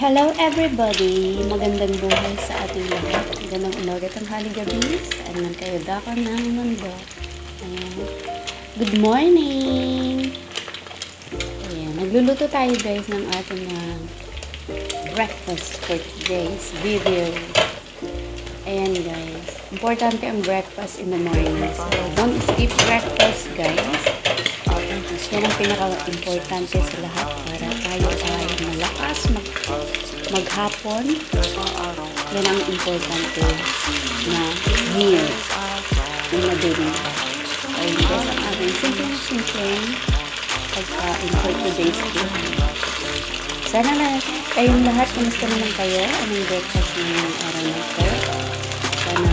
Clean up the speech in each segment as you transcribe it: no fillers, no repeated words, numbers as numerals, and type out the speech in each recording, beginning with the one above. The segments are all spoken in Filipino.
Hello everybody! Magandang buhay sa ating lahat. Magandang umaga, tanghali, gabi. Saan man kayo dakang ng mundo. Ayan. Good morning! Ayan. Nagluluto tayo guys ng ating breakfast for today's video. Ayan guys. Importante ang breakfast in the morning. So, don't skip breakfast guys. Yan ang pinaka-importante sa lahat para tayo ay malakas maghapon. Yan ang importante na meal na madaling. Ayun guys, ang ating simpleng pagkain for today's day. Sana na kayong lahat, kumusta naman kayo? Anong breakfast ngayong araw na ito? Sana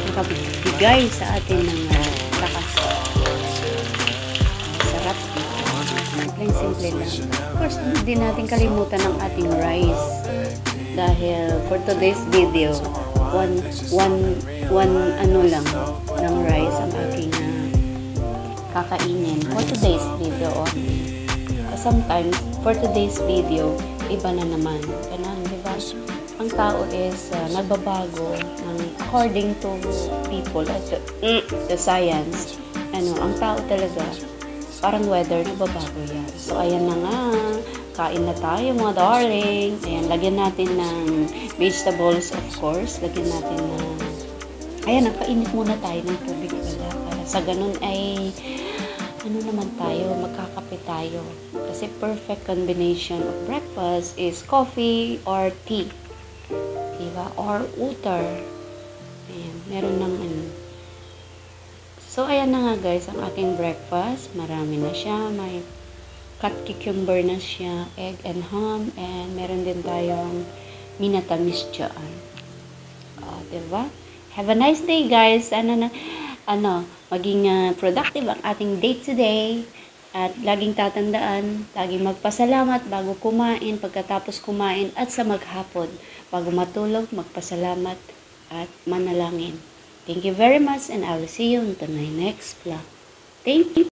nakabigay sa atin ng lakas. Sarap dito. Simple lang. Of course, hindi natin kalimutan ang ating rice. Dahil for today's video, one ano lang ng rice ang aking kakainin. For today's video only. Sometimes, for today's video, iba na naman. Ganun, di ba? Ang tao is nagbabago according to people, the science. Ang tao talaga, parang weather, nagbabago yan. So, ayan na nga. Kain na tayo, mga darling. Ayan, lagyan natin ng vegetables, of course. Lagyan natin ng... Ayan, nagpainit muna tayo ng tubig pala. Para sa ganun ay... Ano naman tayo, magkakape tayo. Kasi perfect combination of breakfast is coffee or tea. Diba? Or water. Ayan, meron ng ano. So, ayan na nga guys, ang aking breakfast. Marami na siya. May cut cucumber na siya, egg and ham, and meron din tayong minatamis dyan. Diba? Have a nice day guys. Maging productive ang ating day today. At laging tatandaan, laging magpasalamat bago kumain, pagkatapos kumain, at sa maghapon. Bago matulog, magpasalamat at manalangin. Thank you very much and I will see you on my next vlog. Thank you.